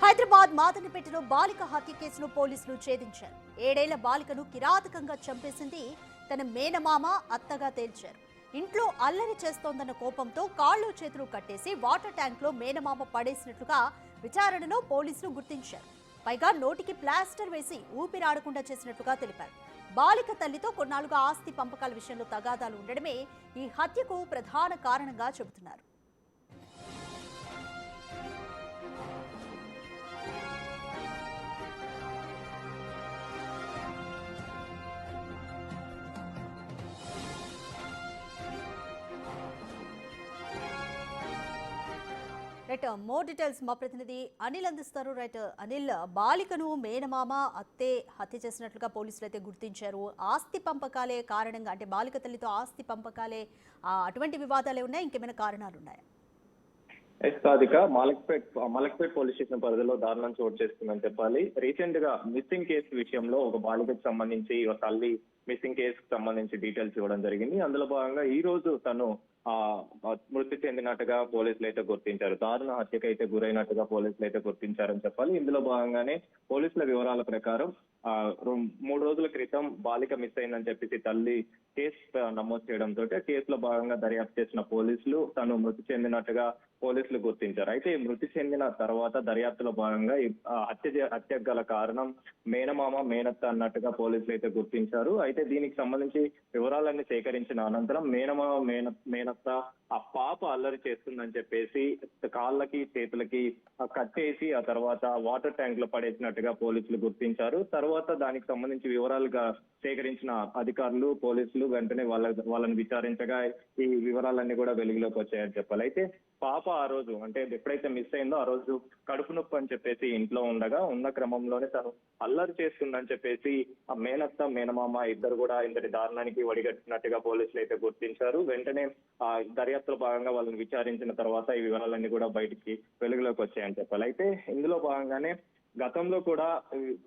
హైదరాబాద్ మాదనపేటలో బాలిక హత్య కేసును పోలీసులు ఛేదించారు. 7 ఏళ్ల బాలికను కిరాతకంగా చంపేసింది తన మేనమామ, అత్తగా తేల్చారు. ఇంట్లో అల్లరి చేస్తోందన్న కోపంతో కాళ్ళు చేతులు కట్టేసి వాటర్ ట్యాంక్లో మేనమామ పడేసినట్లుగా విచారణలో పోలీసులు గుర్తించారు. పైగా నోటికి ప్లాస్టర్ వేసి ఊపిరాడకుండా చేసినట్లుగా తెలిపారు. బాలిక తల్లితో కొన్నాళ్లుగా ఆస్తి పంపకాల విషయంలో తగాదాలు ఉండడమే ఈ హత్యకు ప్రధాన కారణంగా చెబుతున్నారు. రైట్, మోర్ డీటెయిల్స్ మా ప్రతినిధి అనిల్ అందిస్తారు. రైట్ అనిల్, బాలికను మేనమామ, అత్తే హత్య చేసినట్లుగా పోలీసులు అయితే గుర్తించారు. ఆస్తి పంపకాలే కారణంగా, అంటే బాలిక తల్లితో ఆస్తి పంపకాలే అటువంటి వివాదాలే ఉన్నాయి, ఇంకేమైనా కారణాలు ఉన్నాయా? సాధిక మలక్పేట్ పోలీస్ స్టేషన్ పరిధిలో దారుణం చోటు చేసుకుందని చెప్పాలి. రీసెంట్ గా మిస్సింగ్ కేసు విషయంలో ఒక బాలికకు సంబంధించి ఒక తల్లి మిస్సింగ్ కేసుకు సంబంధించి డీటెయిల్స్ ఇవ్వడం జరిగింది. అందులో భాగంగా ఈ రోజు తను మృతి చెందినట్టుగా పోలీసులు అయితే గుర్తించారు. దారుణ హత్యకు అయితే గురైనట్టుగా పోలీసులు అయితే గుర్తించారని చెప్పాలి. ఇందులో భాగంగానే పోలీసుల వివరాల ప్రకారం 3 రోజుల క్రితం బాలిక మిస్ అయిందని చెప్పేసి తల్లి కేసు నమోదు చేయడంతో కేసులో భాగంగా దర్యాప్తు చేసిన పోలీసులు తను మృతి చెందినట్టుగా పోలీసులు గుర్తించారు. అయితే ఈ మృతి చెందిన తర్వాత దర్యాప్తులో భాగంగా హత్య గల కారణం మేనమామ, మేనత్త అన్నట్టుగా పోలీసులు అయితే గుర్తించారు. అయితే దీనికి సంబంధించి వివరాలన్నీ సేకరించిన అనంతరం మేనమామ, మేనత్త ఆ పాప అల్లరి చేస్తుందని చెప్పేసి కాళ్ళకి చేతులకి కట్టేసి ఆ తర్వాత వాటర్ ట్యాంక్ లో పడేసినట్టుగా పోలీసులు గుర్తించారు. తర్వాత దానికి సంబంధించి వివరాలుగా సేకరించిన అధికారులు, పోలీసులు వెంటనే వాళ్ళని విచారించగా ఈ వివరాలన్నీ కూడా వెలుగులోకి వచ్చాయని చెప్పాలి. అయితే పాప ఆ రోజు, అంటే ఎప్పుడైతే మిస్ అయిందో ఆ రోజు కడుపు నొప్పి అని చెప్పేసి ఇంట్లో ఉన్న క్రమంలోనే తను అల్లరి చేస్తుందని చెప్పేసి ఆ మేనత్త, మేనమామ ఇద్దరు కూడా ఇంతటి దారుణానికి ఒడిగట్టినట్టుగా పోలీసులు అయితే గుర్తించారు. వెంటనే దర్యాప్తులో భాగంగా వాళ్ళని విచారించిన తర్వాత ఈ వివరాలన్నీ కూడా బయటికి వెలుగులోకి వచ్చాయని చెప్పాలి. అయితే ఇందులో భాగంగానే గతంలో కూడా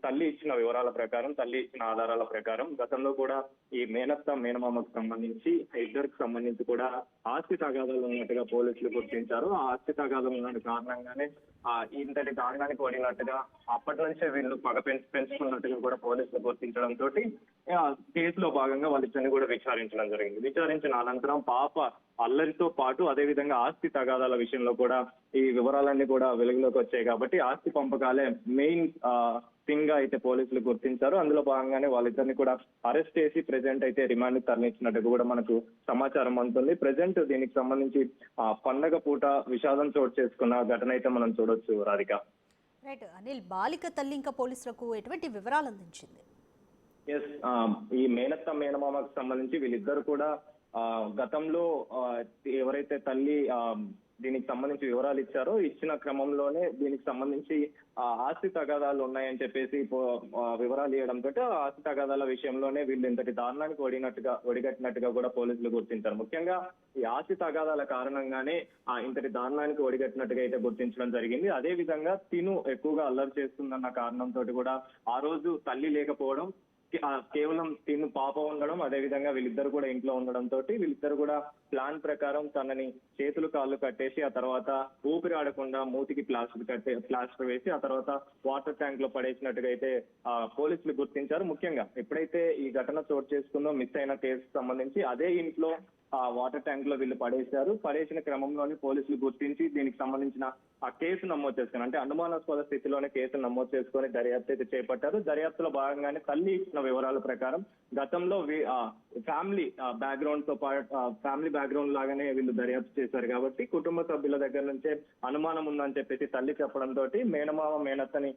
తల్లి ఇచ్చిన వివరాల ప్రకారం, తల్లి ఇచ్చిన ఆధారాల ప్రకారం గతంలో కూడా ఈ మేనత్త, మేనమామకు సంబంధించి ఇద్దరికి సంబంధించి కూడా ఆస్తి తగాదాలు ఉన్నట్టుగా పోలీసులు గుర్తించారు. ఆ ఆస్తి తగాదాలు ఉన్న కారణంగానే ఇంతటి దారుణానికి పడినట్టుగా అప్పటి నుంచే వీళ్ళు పగ పెంచుకున్నట్టుగా కూడా పోలీసులు గుర్తించడంతో కేసులో భాగంగా వాళ్ళిద్దరిని కూడా విచారించడం జరిగింది. విచారించిన అనంతరం పాప అల్లరితో పాటు అదేవిధంగా ఆస్తి తగాదాల విషయంలో కూడా ఈ వివరాలన్నీ కూడా వెలుగులోకి వచ్చాయి. కాబట్టి ఆస్తి పంపకాలే మెయిన్ థింగ్ గా అయితే పోలీసులు గుర్తించారు. అందులో భాగంగానే వాళ్ళిద్దరిని కూడా అరెస్ట్ చేసి ప్రెజెంట్ అయితే రిమాండ్ తరలించినట్టు కూడా మనకు సమాచారం అందుతుంది. ప్రెజెంట్ దీనికి సంబంధించి పండగ పూట విషాదం చోటు చేసుకున్న ఘటన అయితే మనం చూడొచ్చు రాధిక. రైట్ అనిల్, బాలిక తల్లి ఇంకా పోలీసులకు ఎటువంటి వివరాలు అందించింది? ఈ మేనత్త, మేనమామకు సంబంధించి వీళ్ళిద్దరు కూడా గతంలో ఎవరైతే తల్లి దీనికి సంబంధించి వివరాలు ఇచ్చారో ఇచ్చిన క్రమంలోనే దీనికి సంబంధించి ఆస్తి తగాదాలు ఉన్నాయని చెప్పేసి వివరాలు ఇవ్వడంతో ఆస్తి తగాదాల విషయంలోనే వీళ్ళు ఇంతటి దారుణానికి ఒడిగట్టినట్టుగా కూడా పోలీసులు గుర్తించారు. ముఖ్యంగా ఈ ఆస్తి తగాదాల కారణంగానే ఇంతటి దారుణానికి ఒడిగట్టినట్టుగా అయితే గుర్తించడం జరిగింది. అదే విధంగా తిను ఎక్కువగా అల్లరి చేస్తుందన్న కారణంతో కూడా ఆ రోజు తల్లి లేకపోవడం, కేవలం తిను పాప ఉండడం, అదే విధంగా వీళ్ళిద్దరు కూడా ఇంట్లో ఉండడంతో వీళ్ళిద్దరు కూడా ప్లాన్ ప్రకారం తనని చేతులు కాళ్ళు కట్టేసి ఆ తర్వాత ఊపిరి ఆడకుండా మూతికి ప్లాస్టర్ వేసి ఆ తర్వాత వాటర్ ట్యాంక్ లో పడేసినట్టుగా అయితే పోలీసులు గుర్తించారు. ముఖ్యంగా ఎప్పుడైతే ఈ ఘటన చోటు చేసుకుందో మిస్ అయిన కేసుకు సంబంధించి అదే ఇంట్లో వాటర్ ట్యాంక్ లో వీళ్ళు పడేసిన క్రమంలోనే పోలీసులు గుర్తించి దీనికి సంబంధించిన ఆ కేసు నమోదు చేసుకుని, అంటే అనుమానాస్పద స్థితిలోనే కేసు నమోదు చేసుకుని దర్యాప్తు అయితే చేపట్టారు. దర్యాప్తులో భాగంగానే తల్లి ఇచ్చిన వివరాల ప్రకారం గతంలో ఫ్యామిలీ బ్యాక్గ్రౌండ్ తో పాటు ఫ్యామిలీ బ్యాక్గ్రౌండ్ లాగానే వీళ్ళు దర్యాప్తు చేశారు. కాబట్టి కుటుంబ సభ్యుల దగ్గర నుంచే అనుమానం ఉందని చెప్పేసి తల్లి చెప్పడంతో మేనమామ, మేనత్తని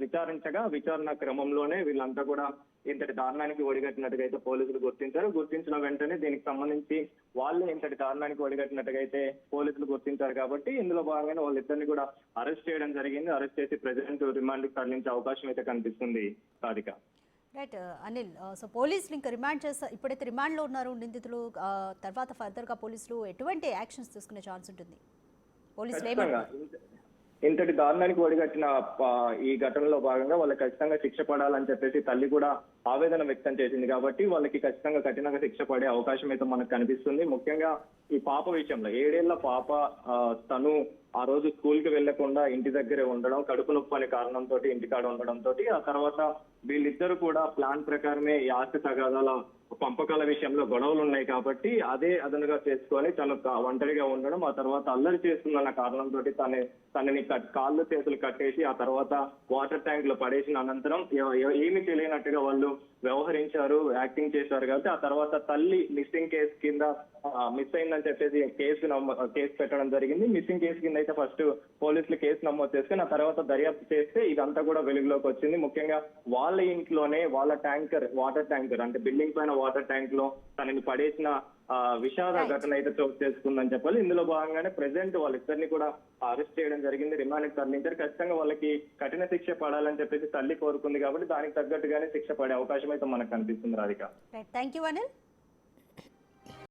విచారించగా విచారణ క్రమంలోనే వీళ్ళంతా కూడా ఇంతటి దారుణానికి ఒడిగట్టినట్టుగా అయితే పోలీసులు గుర్తించిన వెంటనే దీనికి సంబంధించి వాళ్ళే ఇంతటి దారుణానికి ఒడిగట్టినట్టుగా అయితే పోలీసులు గుర్తించారు. కాబట్టి ఇందులో భాగంగానే వాళ్ళిద్దరిని కూడా అరెస్ట్ చేయడం జరిగింది. అరెస్ట్ చేసి ప్రెసిడెంట్ రిమాండ్ కి తరలించే అవకాశం అయితే కనిపిస్తుంది సాధిక. రైట్ అనిల్, సో పోలీసులు ఇంకా రిమాండ్ చేస్తారు. ఇప్పుడైతే రిమాండ్ లో ఉన్నారు నిందితులు, తర్వాత ఫర్దర్ గా పోలీసులు ఎటువంటి యాక్షన్స్ తీసుకునే ఛాన్స్ ఉంటుంది? పోలీసులు ఇంతటి దారుణానికి ఒడిగట్టిన ఈ ఘటనలో భాగంగా వాళ్ళకి ఖచ్చితంగా శిక్ష పడాలని చెప్పేసి తల్లి కూడా ఆవేదన వ్యక్తం చేసింది. కాబట్టి వాళ్ళకి ఖచ్చితంగా కఠినంగా శిక్ష పడే అవకాశం అయితే మనకు కనిపిస్తుంది. ముఖ్యంగా ఈ పాప విషయంలో 7 ఏళ్ల పాప తను ఆ రోజు స్కూల్ కి వెళ్లకుండా ఇంటి దగ్గరే ఉండడం, కడుపు నొప్పి అనే కారణంతో ఇంటికాడ ఉండడంతో ఆ తర్వాత వీళ్ళిద్దరు కూడా ప్లాన్ ప్రకారమే ఈ ఆస్తి తగాదాల పంపకాల విషయంలో గొడవలు ఉన్నాయి కాబట్టి అదే అదనుగా చేసుకొని తను ఒంటరిగా ఉండడం, ఆ తర్వాత అల్లరి చేస్తుందన్న కారణంతో తనని కాళ్ళు చేతులు కట్టేసి ఆ తర్వాత వాటర్ ట్యాంక్ లో పడేసిన అనంతరం ఏమీ తెలియనట్టుగా వాళ్ళు వ్యవహరించారు, యాక్టింగ్ చేశారు. కాబట్టి ఆ తర్వాత తల్లి మిస్సింగ్ కేసు కింద మిస్ అయిందని చెప్పేసి కేసు పెట్టడం జరిగింది. మిస్సింగ్ కేసు కింద అయితే ఫస్ట్ పోలీసులు కేసు నమోదు చేసుకుని ఆ తర్వాత దర్యాప్తు చేస్తే ఇదంతా కూడా వెలుగులోకి వచ్చింది. ముఖ్యంగా వాళ్ళ ఇంట్లోనే వాళ్ళ వాటర్ ట్యాంకర్ అంటే బిల్డింగ్ పైన వాటర్ ట్యాంక్ లో తనని పడేసిన విషాద ఘటన అయితే చోటు చేసుకుందని చెప్పాలి. ఇందులో భాగంగానే ప్రెసెంట్ వాళ్ళిద్దరిని కూడా అరెస్ట్ చేయడం జరిగింది, రిమాండ్కి తరలించారు. ఖచ్చితంగా వాళ్ళకి కఠిన శిక్ష పడాలని చెప్పేసి తల్లి కోరుకుంది కాబట్టి దానికి తగ్గట్టుగానే శిక్ష పడే అవకాశం అయితే మనకు కనిపిస్తుంది. Radhika, thank you Anil.